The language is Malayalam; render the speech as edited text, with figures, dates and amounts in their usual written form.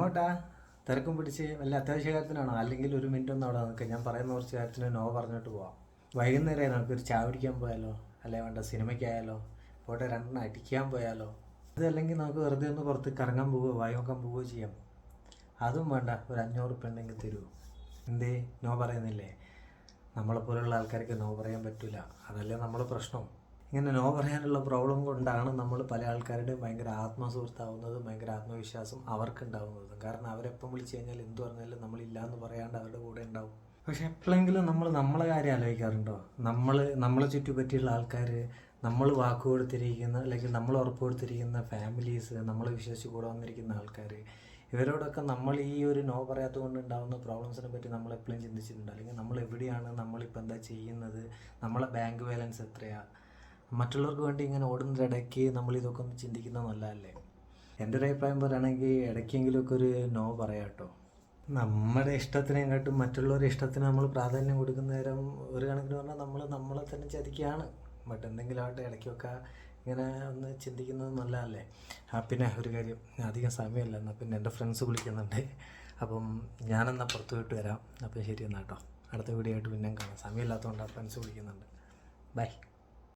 എങ്ങോട്ടാ? തിരക്കും പിടിച്ച് വല്ല അത്യാവശ്യ കാര്യത്തിനാണോ? അല്ലെങ്കിൽ ഒരു മിനിറ്റ് ഒന്ന് അവിടെ നിൽക്കുക, ഞാൻ പറയുന്ന കുറച്ച് കാര്യത്തിന് നോ പറഞ്ഞിട്ട് പോവാം. വൈകുന്നേരം നമുക്കൊരു ചായ കുടിക്കാൻ പോയാലോ? അല്ലെ വേണ്ട സിനിമയ്ക്കായാലോ? പോട്ടെ രണ്ടെണ്ണം അടിക്കാൻ പോയാലോ? അതല്ലെങ്കിൽ നമുക്ക് വെറുതെ ഒന്ന് പുറത്ത് കറങ്ങാൻ പോവുകയോ വായു നോക്കാൻ പോവുകയോ ചെയ്യാം. അതും വേണ്ട, ഒരു 500 ഉറുപ്പിക ഉണ്ടെങ്കിൽ തരുമോ? എന്തേ നോ പറയുന്നില്ലേ? നമ്മളെപ്പോലുള്ള ആൾക്കാർക്ക് നോ പറയാൻ പറ്റില്ല, അതല്ലേ നമ്മൾ പ്രശ്നം. ഇങ്ങനെ നോ പറയാനുള്ള പ്രോബ്ലം കൊണ്ടാണ് നമ്മൾ പല ആൾക്കാരുടെയും ഭയങ്കര ആത്മസുഹൃത്താവുന്നതും ഭയങ്കര ആത്മവിശ്വാസം അവർക്കുണ്ടാവുന്നതും. കാരണം അവരെപ്പം വിളിച്ചു കഴിഞ്ഞാൽ എന്തു പറഞ്ഞാലും നമ്മളില്ല എന്ന് പറയാണ്ട് അവരുടെ കൂടെ ഉണ്ടാവും. പക്ഷെ എപ്പോഴെങ്കിലും നമ്മൾ നമ്മളെ കാര്യം ആലോചിക്കാറുണ്ടോ? നമ്മളെ ചുറ്റുപറ്റിയുള്ള ആൾക്കാർ, നമ്മൾ വാക്ക് കൊടുത്തിരിക്കുന്ന അല്ലെങ്കിൽ നമ്മൾ ഉറപ്പ് കൊടുത്തിരിക്കുന്ന ഫാമിലീസ്, നമ്മളെ വിശ്വസിച്ച് കൂടെ വന്നിരിക്കുന്ന ആൾക്കാർ, ഇവരോടൊക്കെ നമ്മൾ ഈ ഒരു നോ പറയാത്തത് കൊണ്ട് ഉണ്ടാകുന്ന പ്രോബ്ലംസിനെ പറ്റി നമ്മൾ എപ്പോഴും ചിന്തിച്ചിട്ടുണ്ട്? അല്ലെങ്കിൽ നമ്മൾ എവിടെയാണ്, നമ്മളിപ്പോൾ എന്താ ചെയ്യുന്നത്, നമ്മളെ ബാങ്ക് ബാലൻസ് എത്രയാണ്? മറ്റുള്ളവർക്ക് വേണ്ടി ഇങ്ങനെ ഓടുന്നതിടയ്ക്ക് നമ്മളിതൊക്കെ ഒന്ന് ചിന്തിക്കുന്നത് നല്ലതല്ലേ? എൻ്റെ ഒരു അഭിപ്രായം പറയുകയാണെങ്കിൽ ഇടയ്ക്കെങ്കിലുമൊക്കെ ഒരു നോ പറയാം കേട്ടോ. നമ്മുടെ ഇഷ്ടത്തിനെക്കാട്ടും മറ്റുള്ളവരുടെ ഇഷ്ടത്തിന് നമ്മൾ പ്രാധാന്യം കൊടുക്കുന്ന നേരം ഒരു കണക്കിന് പറഞ്ഞാൽ നമ്മൾ നമ്മളെ തന്നെ ചതിക്കുകയാണ്. ബട്ട് എന്തെങ്കിലും ആവട്ടെ, ഇടയ്ക്കൊക്കെ ഇങ്ങനെ ഒന്ന് ചിന്തിക്കുന്നത് നല്ലതല്ലേ? പിന്നെ ഒരു കാര്യം, അധികം സമയമില്ല, എന്നാൽ പിന്നെ എൻ്റെ ഫ്രണ്ട്സ് വിളിക്കുന്നുണ്ട്. അപ്പം ഞാനെന്നാൽ പുറത്ത് പോയിട്ട് വരാം. അപ്പം ശരി എന്നാൽ കേട്ടോ, അടുത്ത വീഡിയോ ആയിട്ട് പിന്നെ കാണാം. സമയമില്ലാത്തതുകൊണ്ട് ഫ്രണ്ട്സ് വിളിക്കുന്നുണ്ട്. ബൈ.